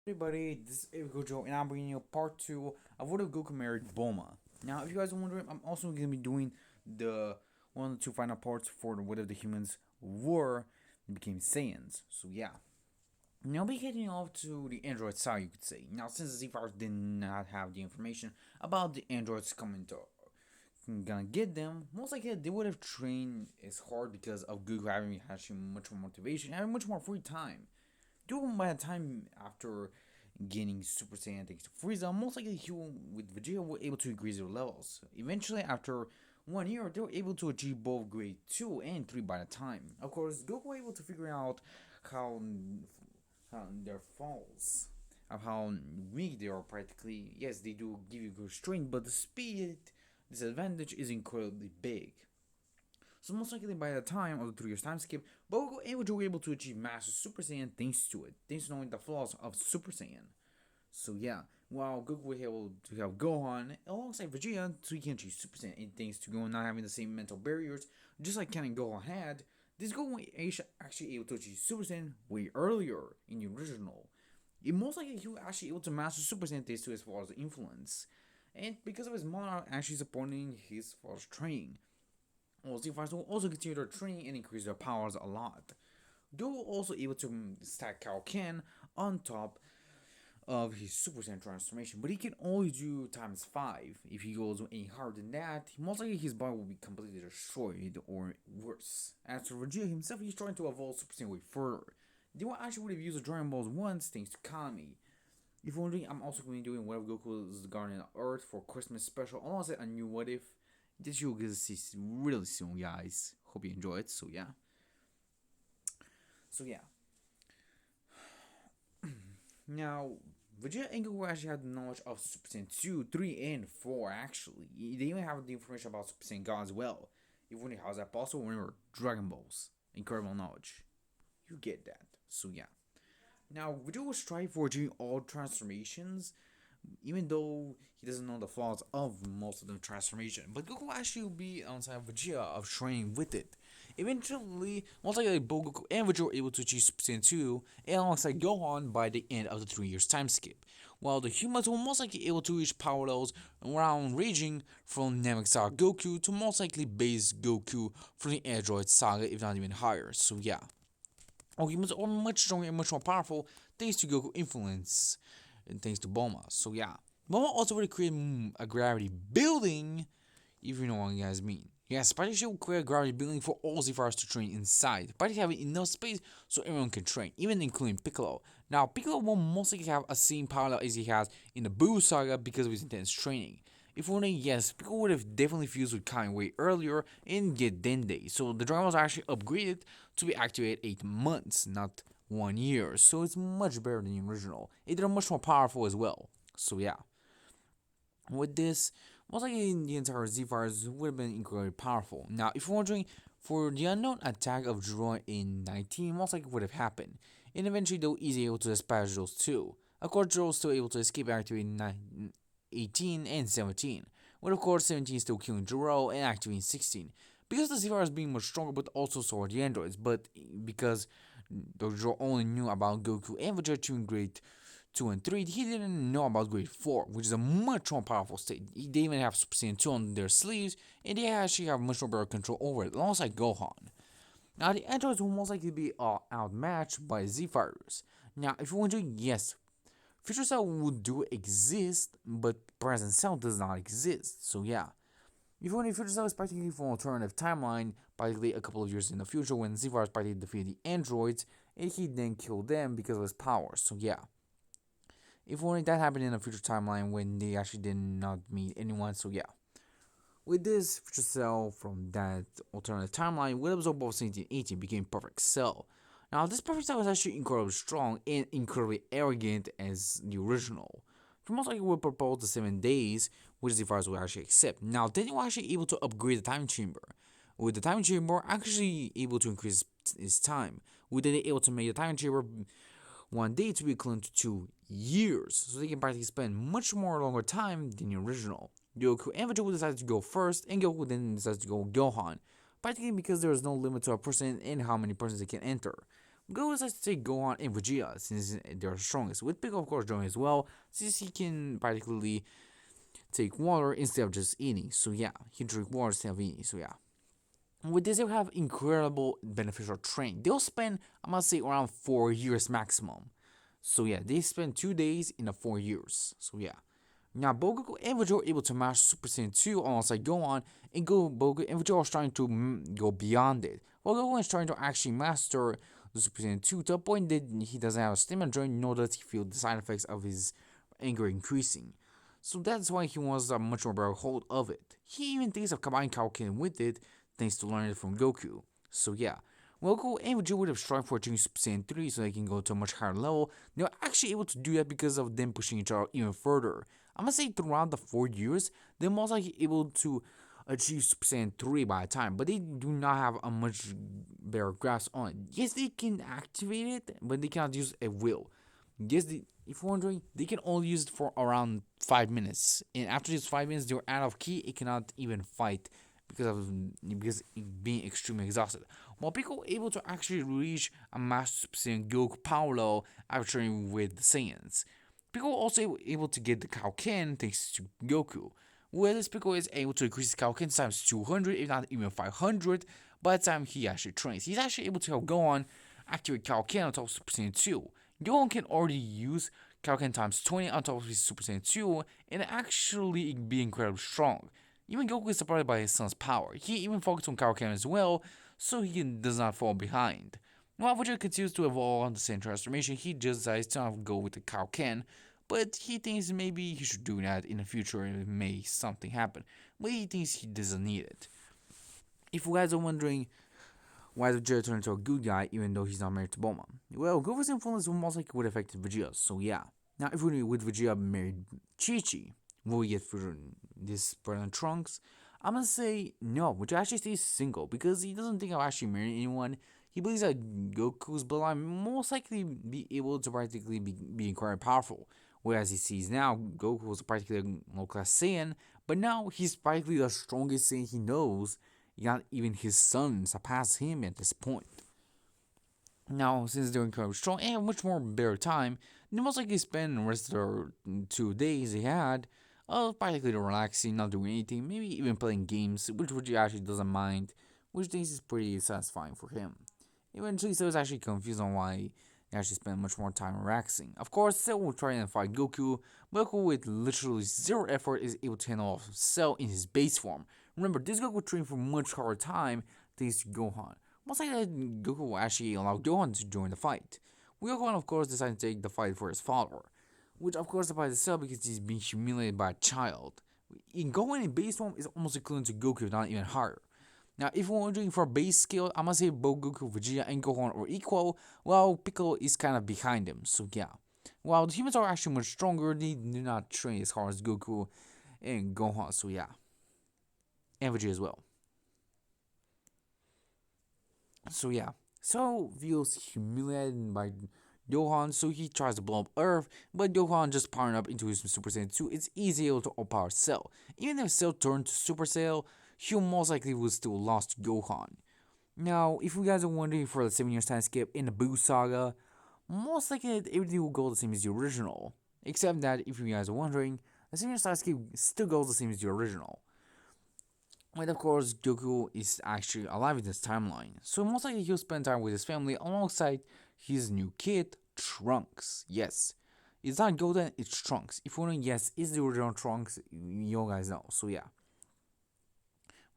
Everybody, this is Gojo, and I'm bringing you part 2 of what if Goku married Bulma. Now, if you guys are wondering, I'm also going to be doing the one of the two final parts for what if the humans were and became Saiyans. So, yeah. Now, be getting off to the android side, you could say. Now, since the Z-Fighters did not have the information about the androids coming to gonna get them, most likely they would have trained as hard because of Goku having actually much more motivation, having much more free time. During by the time after gaining Super Saiyan thanks to Frieza, most likely he will, with Vegeta were able to increase their levels. Eventually, after 1 year, they were able to achieve both grade 2 and 3 by the time. Of course, Goku was able to figure out how, how their falls, of how weak they are practically. Yes, they do give you good strength, but the speed disadvantage is incredibly big. So most likely by the time of the 3 years time skip, Bogo and Vegeta were able to achieve Master Super Saiyan thanks to it, thanks to knowing the flaws of Super Saiyan. So yeah, while Goku was able to have Gohan alongside Vegeta, so he can achieve Super Saiyan, and thanks to Gohan not having the same mental barriers, just like Ken and Gohan had, this Gohan was actually able to achieve Super Saiyan way earlier in the original. It most likely he was actually able to master Super Saiyan thanks to his father's influence, and because of his mother actually supporting his father's training. Well, Z-Fighters will also continue their training and increase their powers a lot. They will also able to stack Kaioken on top of his Super Saiyan transformation, but he can only do times 5. If he goes any harder than that, most likely his body will be completely destroyed or worse. As for Vegeta himself, he's trying to evolve Super Saiyan way further. They will actually would have used the Dragon Balls once thanks to Kami. If you're wondering, I'm also going to be doing What If Goku is Guardian of Earth for Christmas special, alongside a new What If. This you'll get to see really soon, guys. Hope you enjoy it. So yeah. So yeah. Now, Vegeta and Goku actually have the knowledge of Super Saiyan 2, 3, and 4, actually. They even have the information about Super Saiyan God as well. If you wonder how is that possible, remember Dragon Balls. Incredible knowledge. You get that. So yeah. Now, Vegeta will strive for achieving all transformations, even though he doesn't know the flaws of most of the transformation. But Goku actually will be on side of Vegeta of training with it. Eventually, most likely both Goku and Vegeta were able to achieve Super Saiyan 2 and alongside Gohan by the end of the 3 years time skip. While the humans were most likely able to reach power levels around ranging from Namek Saga Goku to most likely base Goku from the Android Saga, if not even higher. So yeah. All humans are much stronger and much more powerful thanks to Goku influence and thanks to Bulma. So yeah, Bulma also would create a gravity building, if you know what you guys mean. Yes, Party will create a gravity building for all Z-Fighters to train inside. Party having enough space so everyone can train, even including Piccolo. Now, Piccolo will mostly have a same parallel as he has in the Buu Saga because of his intense training. If you're wondering, yes, Piccolo would have definitely fused with Kai way earlier and get Dende, so the Dragon was actually upgraded to be activated 8 months, not 1 year, so it's much better than the original. They're much more powerful as well. So yeah, with this, most likely the entire Z-Fighters would have been incredibly powerful. Now, if you're wondering, for the unknown attack of Droid in 19, most likely would have happened, and eventually they were easily able to dispatch those two. Of course, Droid was still able to escape activating 18 and 17, with of course 17 still killing Jiro and activating 16. Because the Z-Fighters being much stronger, but also so are the androids, but because Dojo only knew about Goku and Vegeta in grade 2 and 3, he didn't know about grade 4, which is a much more powerful state. They even have Super Saiyan 2 on their sleeves, and they actually have much more better control over it, alongside Gohan. Now, the androids will most likely be outmatched by Z-Fighters. Now, if you're wondering, yes, Future Cell would do exist, but present Cell does not exist. So yeah. If only Future Cell is practically for an alternative timeline, practically a couple of years in the future when Z-Fighters practically defeated the androids, and he then killed them because of his powers. So yeah. If only that happened in a future timeline when they actually did not meet anyone, so yeah. With this, Future Cell from that alternative timeline would absorb both 17 and 18 became Perfect Cell. Now, this Perfect Cell was actually incredibly strong and incredibly arrogant as the original. For most likely would propose the 7 days, which the fighters would actually accept. Now, then you were actually able to upgrade the time chamber. With the time chamber actually able to increase its time. With it able to make the time chamber 1 day to be equivalent to 2 years. So they can practically spend much more longer time than the original. Goku and Vegeta decided to go first, and Goku then decided to go Gohan. Practically because there is no limit to a person and how many persons they can enter. Go as I say Gohan and Vegeta since they're strongest. With Piccolo of course joining as well, since he can practically take water instead of just eating. So yeah, he drink water instead of eating. So yeah. With this, they'll have incredible beneficial training. They'll spend, I must say, around 4 years maximum. So yeah, they spend 2 days in the 4 years. So yeah. Now Bogoku and Vegeta are able to master Super Saiyan 2 alongside Gohan, and Bogoku and Vegeta are trying to go beyond it. While Gohan is trying to actually master the Super Saiyan 2 to a point that he doesn't have a stamina drain, nor does he feel the side effects of his anger increasing. So that's why he wants a much more better hold of it. He even thinks of combining Kaioken with it, thanks to learning it from Goku. So yeah, Goku and Vegeta would have strived for achieving Super Saiyan 3 so they can go to a much higher level. They're actually able to do that because of them pushing each other even further. I'm gonna say throughout the 4 years, they're most likely able to achieve Super Saiyan 3 by the time, but they do not have a much better grasp on it. Yes, they can activate it, but they cannot use a will. Yes, if you're wondering, they can only use it for around 5 minutes, and after these 5 minutes, they're out of ki. It cannot even fight because being extremely exhausted. While Piccolo able to actually reach a Master Super Saiyan Goku power level after training with the Saiyans. Piccolo also able to get the Kaioken thanks to Goku. Whereas Piccolo is able to increase his Kaioken times 200, if not even 500, by the time he actually trains. He's actually able to help Gohan activate Kaioken on top of Super Saiyan 2. Gohan can already use Kaioken times 20 on top of his Super Saiyan 2 and actually be incredibly strong. Even Goku is surprised by his son's power. He even focused on Kaioken as well, so he does not fall behind. While Vegeta continues to evolve on the same transformation, he just decides to not go with the Kaioken, but he thinks maybe he should do that in the future and it may something happen. But he thinks he doesn't need it. If you guys are wondering why did Vegeta turn into a good guy even though he's not married to Bulma, well, Goku's influence most likely would have affected Vegeta, so yeah. Now, if we with Vegeta married Chi-Chi, will we get for this brother Trunks? I'm gonna say no, which actually stays single because he doesn't think I'll actually marry anyone. He believes that Goku's bloodline most likely be able to practically be incredibly powerful. Whereas he sees now, Goku was practically a low class Saiyan, but now he's practically the strongest Saiyan he knows. Not even his son surpass him at this point. Now, since they're incredibly strong and have much more better time, they most likely spend the rest of their 2 days they had practically relaxing, not doing anything, maybe even playing games, which he actually doesn't mind, which thinks is pretty satisfying for him. Eventually, Cell is actually confused on why he actually spend much more time relaxing. Of course, Cell will try and fight Goku, but Goku with literally zero effort is able to handle off Cell in his base form. Remember, this Goku trained for much harder time thanks to Gohan. Most likely, Goku will actually allow Gohan to join the fight. Gohan, of course, decided to take the fight for his follower, which of course surprises Cell because he's being humiliated by a child. Gohan in base form is almost equivalent to Goku, if not even higher. Now, if we're wondering for base skill, I'm gonna say both Goku, Vegeta, and Gohan are equal, while Piccolo is kind of behind him, so yeah. While the humans are actually much stronger, they do not train as hard as Goku and Gohan, so yeah. And Vegeta as well. So yeah. So feels humiliated by Gohan, so he tries to blow up Earth, but Gohan just powering up into his Super Saiyan 2, it's easier to overpower Cell. Even if Cell turned to Super Cell, he most likely would still lost to Gohan. Now, if you guys are wondering for the 7 years time skip in the Boo Saga, most likely everything will go the same as the original. Except that, if you guys are wondering, the 7 years time skip still goes the same as the original. And of course, Goku is actually alive in this timeline, so most likely he'll spend time with his family alongside his new kid, Trunks. Yes, it's not Golden, it's Trunks. If you're wondering, yes, it's the original Trunks, you guys know, so yeah.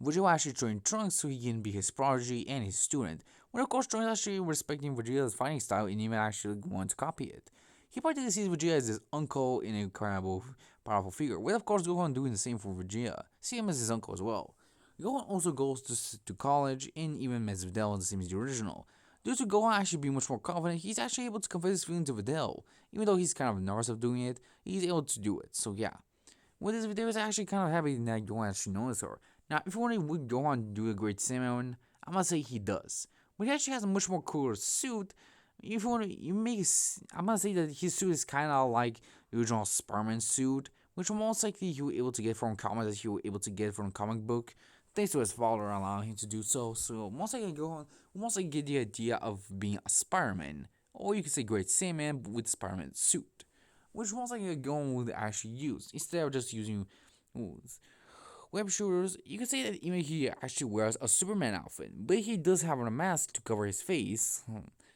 Vegeta actually joined Trunks so he can be his prodigy and his student, when of course Trunks actually respecting Vegeta's fighting style and even actually want to copy it. He practically sees Vegeta as his uncle and an incredible, powerful figure, with of course Gohan doing the same for Vegeta, see him as his uncle as well. Gohan also goes to college and even met Videl the same as the original. Due to Gohan actually being much more confident, he's actually able to confess his feeling to Videl. Even though he's kind of nervous of doing it, he's able to do it, so yeah. With this video, is actually kind of happy that Gohan actually noticed her. Now, if you're wondering, would Gohan do a great Samurai, I'm gonna say he does. But he actually has a much more cooler suit. If you want to, I'm gonna say that his suit is kind of like the original Spider-Man suit, which most likely he was able to get from comic that he was able to get from comic book thanks to his father allowing him to do so. So once I go on, once I get the idea of being a Spider-Man, or you could say Great Sandman with Spider-Man suit, which once I get going would actually use instead of just using web shooters. You could say that even he actually wears a Superman outfit, but he does have a mask to cover his face.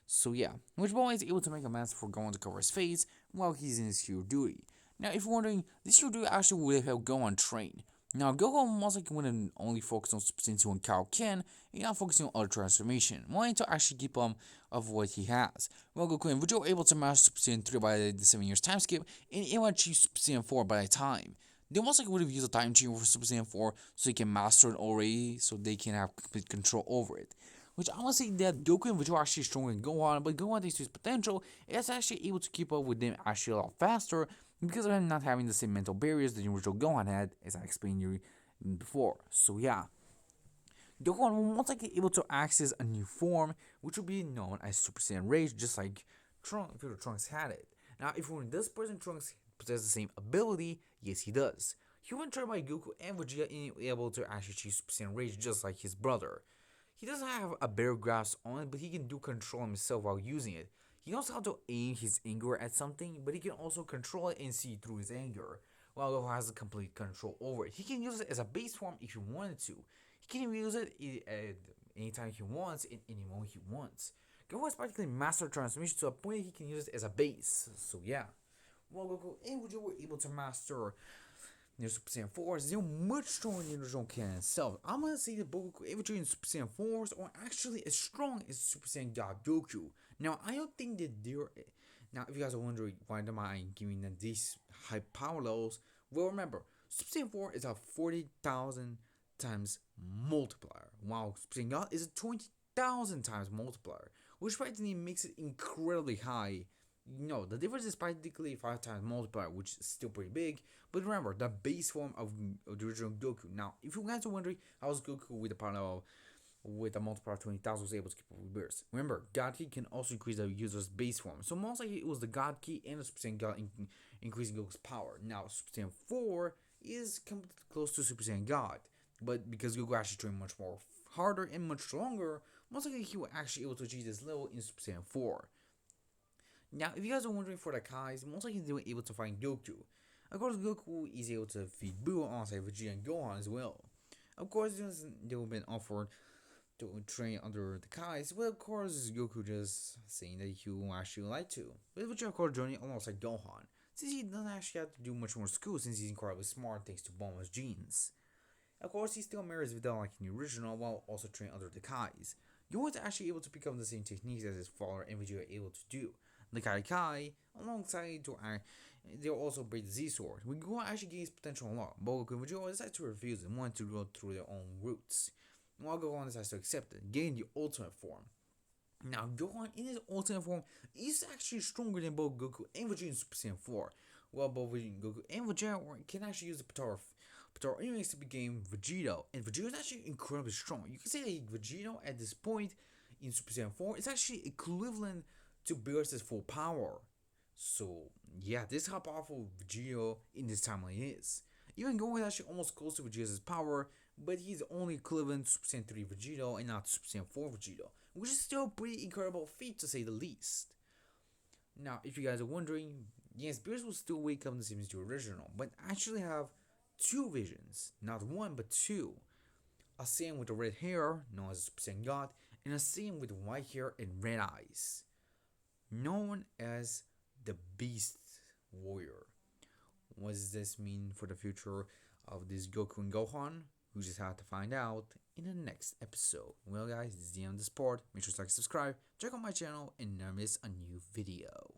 So yeah, which boy is able to make a mask for going to cover his face while he's in his hero duty. Now, if you're wondering, this hero duty actually would help Gohan train. Now, Gohan most likely wouldn't only focus on Super Saiyan 2 and Kaioken, and not focusing on other transformation, wanting to actually keep of what he has. Well, Goku and Vegeta were able to master Super Saiyan 3 by the 7 years time skip, and even achieve Super Saiyan 4 by the time. They most likely would have used a time chain for Super Saiyan 4 so he can master it already, so they can have complete control over it. Which I want to say that Goku and Vegeta are actually stronger than Gohan, but Gohan, thanks to his potential, is actually able to keep up with them actually a lot faster because of him not having the same mental barriers that the original Gohan had, as I explained you before. So yeah, Gohan will most likely able to access a new form, which will be known as Super Saiyan Rage, just like Trunks had it. Now, if one does present Trunks possess the same ability, yes, he does. He was trained by Goku and Vegeta and able to actually achieve Super Saiyan Rage just like his brother. He doesn't have a better grasp on it, but he can do control himself while using it. He knows how to aim his anger at something, but he can also control it and see through his anger, while Goku has complete control over it. He can use it as a base form if he wanted to. He can use it at anytime he wants, in any moment he wants. Goku has practically mastered transformation to a point that he can use it as a base. So yeah, while Goku and Vegeta were able to master Super Saiyan 4s, they're much stronger than the original canon itself. I'm gonna say that Goku and Vegeta in Super Saiyan 4s are actually as strong as Super Saiyan God Goku. Now, I don't think that they're. Now, if you guys are wondering why am I giving them these high power levels, well, remember, Super Saiyan 4 is a 40,000 times multiplier, while Super Saiyan God is a 20,000 times multiplier, which practically makes it incredibly high. No, the difference is practically 5 times multiplier, which is still pretty big. But remember, the base form of the original Goku. Now, if you guys are wondering how is Goku with the power of with a multiplier of 20,000 was able to keep up with bursts. Remember, God Key can also increase the user's base form. So most likely it was the God Key and the Super Saiyan God increasing Goku's power. Now, Super Saiyan 4 is close to Super Saiyan God. But because Goku actually trained much more harder and much longer, most likely he will actually able to achieve this level in Super Saiyan 4. Now, if you guys are wondering for the Kais, most likely they were able to find Goku. Of course, Goku is able to feed Buu alongside Vegeta and Gohan as well. Of course, they have been offered to train under the Kais, but of course, Goku just saying that he will actually like to. With Vegeta, of course, joining alongside Gohan, since he doesn't actually have to do much more school since he's incredibly smart thanks to Bulma's genes. Of course, he still mirrors Videl like in the original while also training under the Kais. Gohan is actually able to pick up the same techniques as his father and Vegeta are able to do. The Kai alongside to they'll also break the Z sword. When Gohan actually gains potential unlocked, Goku and Vegeta decide to refuse and want to go through their own routes. While Gohan decides to accept it, gain the ultimate form. Now, Gohan in his ultimate form is actually stronger than both Goku and Vegeta in Super Saiyan 4. While both Goku and Vegeta can actually use the Potara Earrings to become Vegeta, and Vegeta is actually incredibly strong. You can say that Vegeta at this point in Super Saiyan 4 is actually equivalent to Beerus' full power. So yeah, this is how powerful Vegeta in this timeline is. Even Gohan is actually almost close to Vegeta's power, but he's only equivalent to Super Saiyan 3 Vegeta and not Super Saiyan 4 Vegeta, which is still a pretty incredible feat to say the least. Now, if you guys are wondering, yes, Beerus will still wake up in the same as the original, but actually have two visions, not one but two. A Saiyan with the red hair, known as Super Saiyan God, and a Saiyan with white hair and red eyes, known as the Beast Warrior. What does this mean for the future of this Goku and Gohan? We just have to find out in the next episode. Well, guys, this is the end of this part. Make sure to like, subscribe, check out my channel, and never miss a new video.